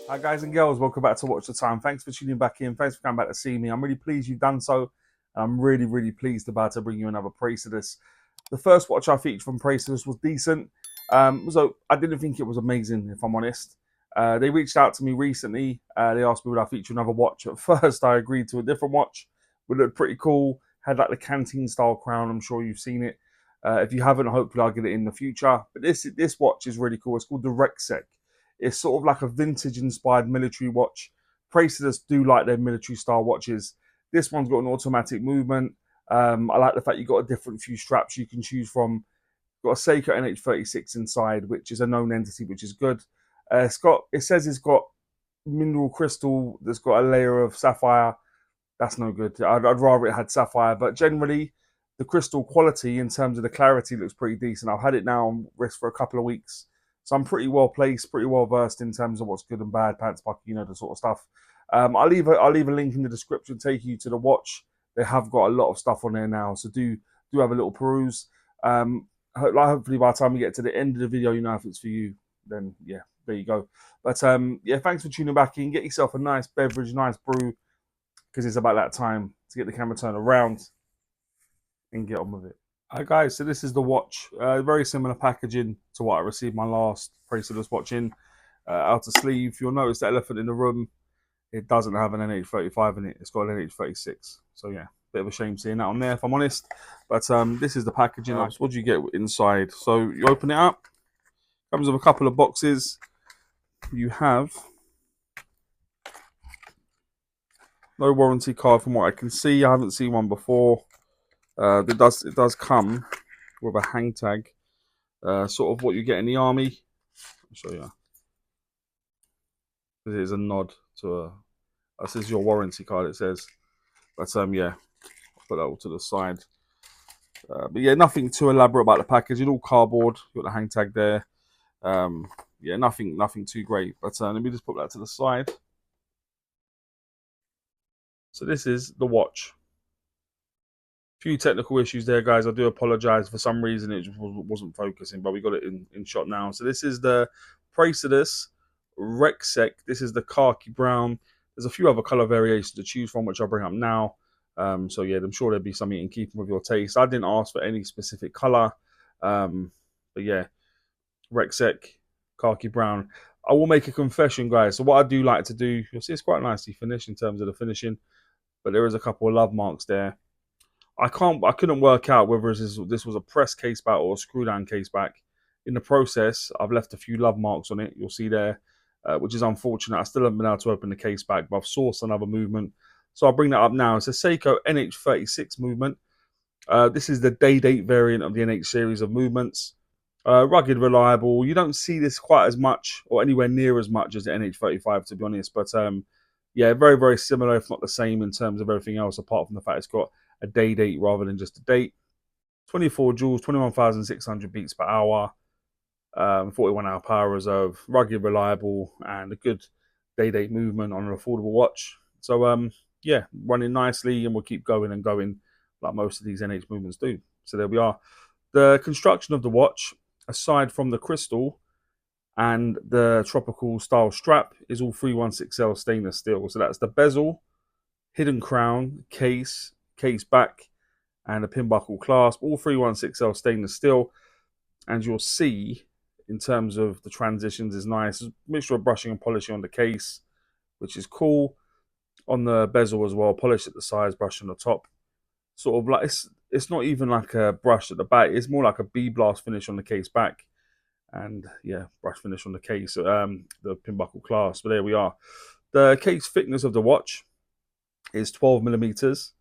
Hi guys and girls, welcome back to Watch the Time. Thanks for tuning back in. Thanks for coming back to see me. I'm really pleased you've done so. I'm really pleased about to bring you another Praesidus. The first watch I featured from Praesidus was decent. So I didn't think it was amazing, if I'm honest. They reached out to me recently. They asked me would I feature another watch. At first, I agreed to a different watch. It looked pretty cool. Had like the canteen style crown. I'm sure you've seen it. If you haven't, hopefully I'll get it in the future. But this watch is really cool. It's called the Rexec. It's sort of like a vintage-inspired military watch. Praesidus do like their military-style watches. This one's got an automatic movement. I like the fact you've got a different few straps you can choose from. Got a Seiko NH36 inside, which is a known entity, which is good. It says it's got mineral crystal that's got a layer of sapphire. That's no good. I'd rather it had sapphire, but generally the crystal quality in terms of the clarity looks pretty decent. I've had it now on wrist for a couple of weeks. So I'm pretty well placed, pretty well versed in terms of what's good and bad, pants, Pukka, you know, the sort of stuff. I'll leave a link in the description, take you to the watch. They have got a lot of stuff on there now, so do have a little peruse. Hopefully by the time we get to the end of the video, you know if it's for you. Then yeah, there you go. But yeah, thanks for tuning back in. Get yourself a nice beverage, nice brew, because it's about that time to get the camera turned around and get on with it. Hi guys, so this is the watch. Very similar packaging to what I received my last Praesidus watch in. Outer sleeve, you'll notice the elephant in the room. It doesn't have an NH35 in it. It's got an NH36. So yeah, bit of a shame seeing that on there if I'm honest. But this is the packaging. What do you get inside? So you open it up. Comes with a couple of boxes. You have no warranty card from what I can see. I haven't seen one before. It does come with a hang tag, sort of what you get in the army. I'll show you. This is a nod to this is your warranty card. It says, but yeah, I'll put that all to the side. But yeah, nothing too elaborate about the packaging. All cardboard. Got the hang tag there. Yeah, nothing too great. But let me just put that to the side. So this is the watch. Few technical issues there, guys. I do apologize. For some reason, it just wasn't focusing, but we got it in shot now. So this is the Praesidus Rexec. This is the khaki brown. There's a few other color variations to choose from, which I'll bring up now. So yeah, I'm sure there'll be something in keeping with your taste. I didn't ask for any specific color, but yeah, Rexec khaki brown. I will make a confession, guys. So what I do like to do, you'll see it's quite nicely finished in terms of the finishing, but there is a couple of love marks there. I couldn't work out whether this was a press case back or a screw down case back. In the process, I've left a few love marks on it. You'll see there, which is unfortunate. I still haven't been able to open the case back, but I've sourced another movement. So I'll bring that up now. It's a Seiko NH36 movement. This is the day date variant of the NH series of movements. Rugged, reliable. You don't see this quite as much or anywhere near as much as the NH35, to be honest. But yeah, very similar, if not the same, in terms of everything else, apart from the fact it's got a day date rather than just a date. 24 joules, 21,600 beats per hour, 41 hour power reserve, rugged, reliable, and a good day date movement on an affordable watch. So yeah, running nicely, and we'll keep going and going like most of these NH movements do. So there we are. The construction of the watch, aside from the crystal and the tropical style strap, is all 316L stainless steel. So that's the bezel, hidden crown, case back, and a pin buckle clasp, all 316L stainless steel. And you'll see in terms of the transitions is nice. Mixture of brushing and polishing on the case, which is cool. On the bezel as well, polished at the sides, brushed on the top. Sort of like it's not even like a brush at the back. It's more like a bee blast finish on the case back. And yeah, brush finish on the case, the pin buckle clasp. But there we are. The case thickness of the watch is 12 millimeters.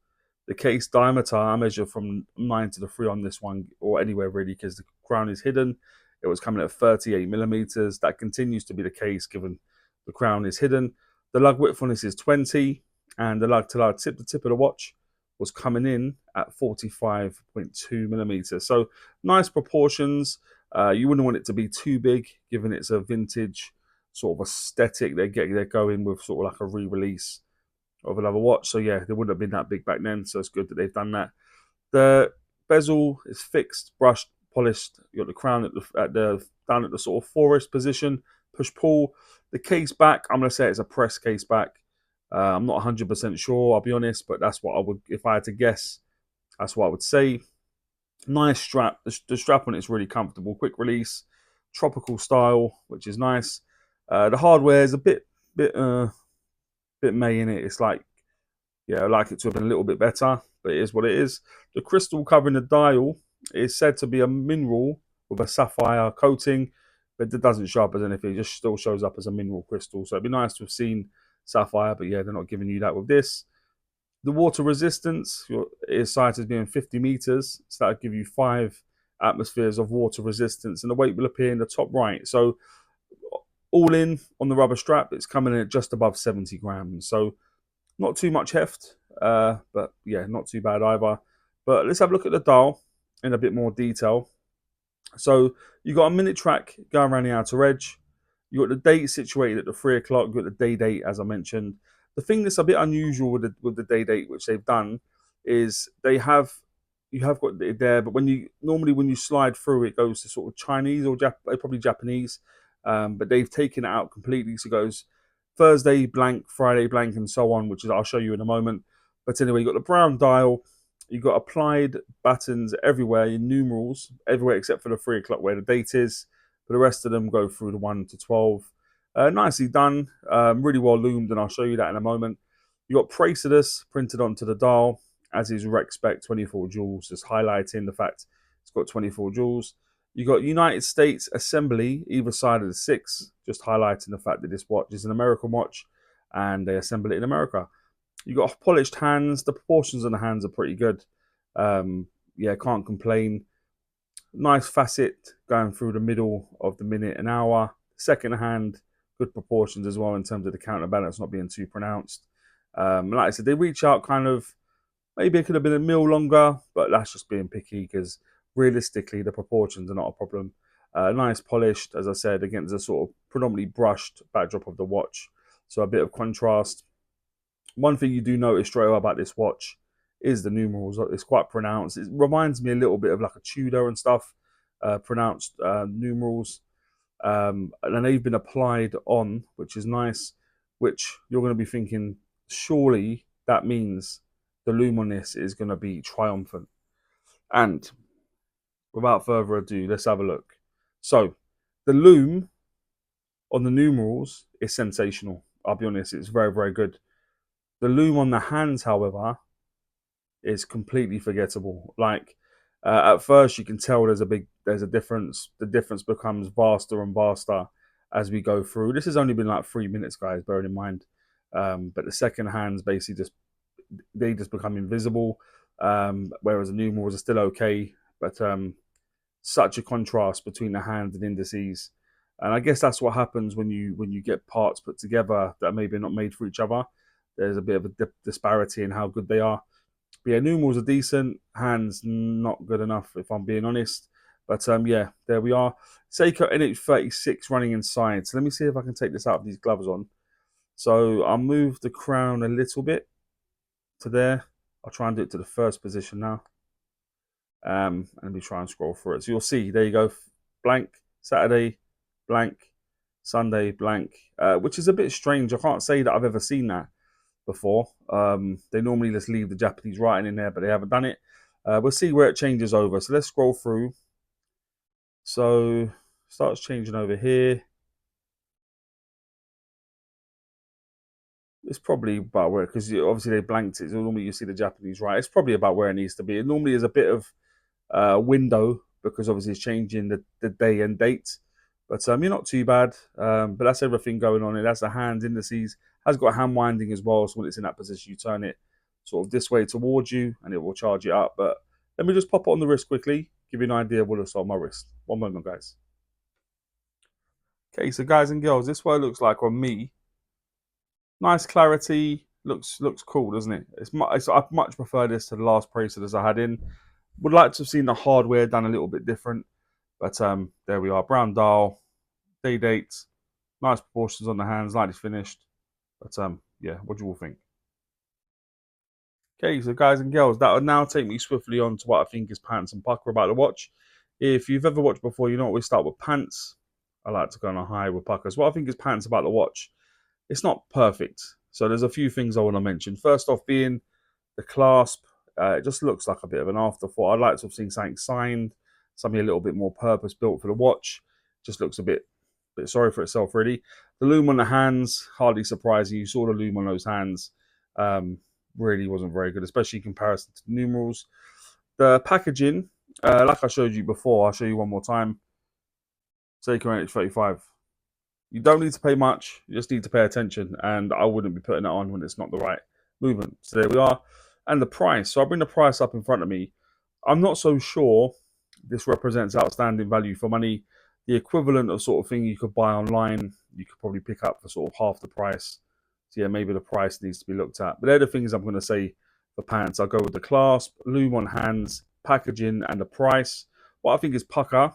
The case diameter, I measure from 9 to the 3 on this one, or anywhere really, because the crown is hidden. It was coming at 38 millimeters. That continues to be the case given the crown is hidden. The lug width on this is 20, and the lug to lug tip, the tip of the watch, was coming in at 45.2 millimeters. So nice proportions. You wouldn't want it to be too big, given it's a vintage sort of aesthetic. They're going with sort of like a re-release of another watch. So yeah, they wouldn't have been that big back then. So it's good that they've done that. The bezel is fixed, brushed, polished. You got the crown down at the sort of forest position. push pull. The case back, I'm going to say it's a press case back. I'm not 100% sure, I'll be honest, but that's what I would, if I had to guess, that's what I would say. Nice strap. The strap on it is really comfortable. Quick release, tropical style, which is nice. The hardware is a bit may in it. It's like, yeah, I like it to have been a little bit better, but it is what it is. The crystal covering the dial is said to be a mineral with a sapphire coating, but it doesn't show up as anything. It just still shows up as a mineral crystal. So it'd be nice to have seen sapphire, but yeah, they're not giving you that with this. The water resistance is cited as being 50 meters, so that'll give you 5 atmospheres of water resistance, and the weight will appear in the top right. So all in on the rubber strap, it's coming in at just above 70 grams. So not too much heft, but yeah, not too bad either. But let's have a look at the dial in a bit more detail. So you got a minute track going around the outer edge. You got the date situated at the 3 o'clock. You got the day date, as I mentioned. The thing that's a bit unusual with the day date, which they've done, is you have got it there, but when you slide through, it goes to sort of Chinese or probably Japanese, but they've taken it out completely. So it goes Thursday blank, Friday blank, and so on, which is I'll show you in a moment. But anyway, you got the brown dial. You've got applied buttons everywhere, in numerals, everywhere except for the 3 o'clock where the date is. But the rest of them go through the 1 to 12. Nicely done, really well loomed, and I'll show you that in a moment. You got Praesidus printed onto the dial, as is Rec Spec 24 joules, just highlighting the fact it's got 24 joules. You got United States assembly either side of the 6, just highlighting the fact that this watch is an American watch and they assemble it in America. You got polished hands. The proportions on the hands are pretty good. Yeah, can't complain. Nice facet going through the middle of the minute and hour. Second hand, good proportions as well in terms of the counterbalance not being too pronounced. Like I said, they reach out kind of, maybe it could have been a mil longer, but that's just being picky because realistically the proportions are not a problem. Nice polished, as I said, against a sort of predominantly brushed backdrop of the watch. So a bit of contrast. One thing you do notice straight away about this watch is the numerals. It's quite pronounced. It reminds me a little bit of like a Tudor and stuff, pronounced numerals. And they've been applied on, which is nice, which you're going to be thinking, surely that means the loom on this is going to be triumphant. And without further ado, let's have a look. So the loom on the numerals is sensational. I'll be honest, it's very, very good. The loom on the hands, however, is completely forgettable. Like at first, you can tell there's a difference. The difference becomes vaster and vaster as we go through. This has only been like 3 minutes, guys, bearing in mind. But the second hands basically just become invisible, whereas the numerals are still okay. But such a contrast between the hands and indices. And I guess that's what happens when you get parts put together that are maybe not made for each other. There's a bit of a disparity in how good they are. But yeah, numerals are decent. Hands not good enough, if I'm being honest. But yeah, there we are. Seiko NH36 running inside. So let me see if I can take this out of these gloves on. So I'll move the crown a little bit to there. I'll try and do it to the first position now. And we try and scroll through it. So you'll see, there you go. Blank, Saturday, blank, Sunday, blank. Which is a bit strange. I can't say that I've ever seen that before. They normally just leave the Japanese writing in there, but they haven't done it. We'll see where it changes over. So let's scroll through. So starts changing over here. It's probably about where, because obviously they blanked it. So normally you see the Japanese write. It's probably about where it needs to be. It normally is a bit of window because obviously it's changing the day and date. But you're not too bad. But that's everything going on. That's the hands, indices. Has got hand winding as well. So when it's in that position, you turn it sort of this way towards you and it will charge it up. But let me just pop it on the wrist quickly. Give you an idea of what looks on my wrist. One moment, guys. Okay, so guys and girls, this is what it looks like on me. Nice clarity. Looks cool, doesn't it? I much prefer this to the last Praesidus I had in. Would like to have seen the hardware done a little bit different. But there we are. Brown dial. Day dates. Nice proportions on the hands. Lightly finished. But yeah, what do you all think? Okay, so guys and girls, that would now take me swiftly on to what I think is pants and pucker about the watch. If you've ever watched before, you know we start with pants. I like to go on a high with Pukkas. What I think is pants about the watch, it's not perfect. So there's a few things I want to mention. First off, being the clasp, it just looks like a bit of an afterthought. I'd like to have seen something signed, something a little bit more purpose built for the watch. Just looks a bit sorry for itself, really. The loom on the hands, hardly surprising. You saw the loom on those hands. Really wasn't very good, especially in comparison to the numerals. The packaging, like I showed you before, I'll show you one more time. Seiko NH35. You don't need to pay much, you just need to pay attention, and I wouldn't be putting it on when it's not the right movement. So there we are. And the price. So I'll bring the price up in front of me. I'm not so sure this represents outstanding value for money. The equivalent of sort of thing you could buy online, you could probably pick up for sort of half the price. So yeah, maybe the price needs to be looked at. But they're the things I'm going to say for pants. I'll go with the clasp, loom on hands, packaging, and the price. What I think is Pukka.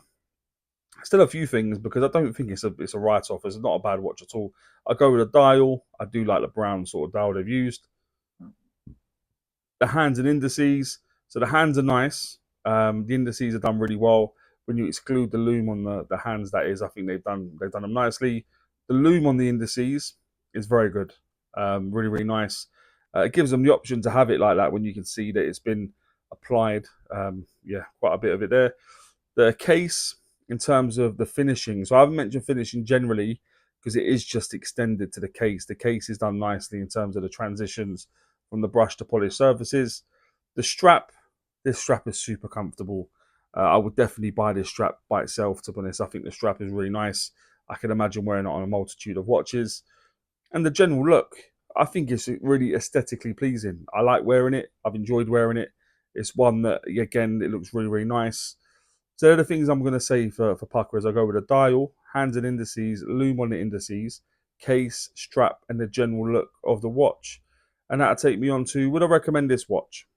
Still a few things because I don't think it's a write-off. It's not a bad watch at all. I go with a dial. I do like the brown sort of dial they've used. The hands and indices. So the hands are nice. The indices are done really well. When you exclude the loom on the hands, that is, I think they've done them nicely. The loom on the indices is very good. Really, really nice. It gives them the option to have it like that when you can see that it's been applied. Yeah, quite a bit of it there. The case, in terms of the finishing, so I haven't mentioned finishing generally because it is just extended to the case. The case is done nicely in terms of the transitions from the brush to polished surfaces. The strap, this strap is super comfortable. I would definitely buy this strap by itself, to be honest. I think the strap is really nice. I can imagine wearing it on a multitude of watches. And the general look, I think it's really aesthetically pleasing. I like wearing it. I've enjoyed wearing it. It's one that, again, it looks really, really nice. So they're the things I'm going to say for Pukka as I go with a dial, hands and indices, loom on the indices, case, strap, and the general look of the watch. And that'll take me on to, would I recommend this watch?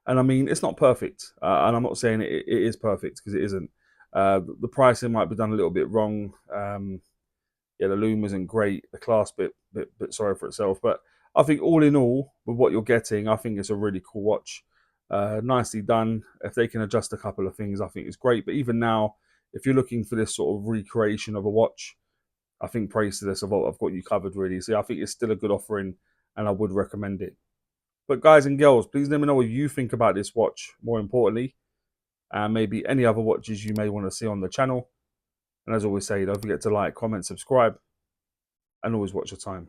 And I mean, it's not perfect. And I'm not saying it is perfect because it isn't. The pricing might be done a little bit wrong. Yeah, the loom isn't great. The clasp bit sorry for itself. But I think all in all, with what you're getting, I think it's a really cool watch. Nicely done. If they can adjust a couple of things, I think it's great. But even now, if you're looking for this sort of recreation of a watch, I think Praesidus I've got you covered really. So I think it's still a good offering, and I would recommend it. But guys and girls, please let me know what you think about this watch. More importantly, and maybe any other watches you may want to see on the channel. And as always say, don't forget to like, comment, subscribe, and always watch your time.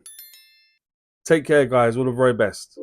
Take care, guys. All the very best.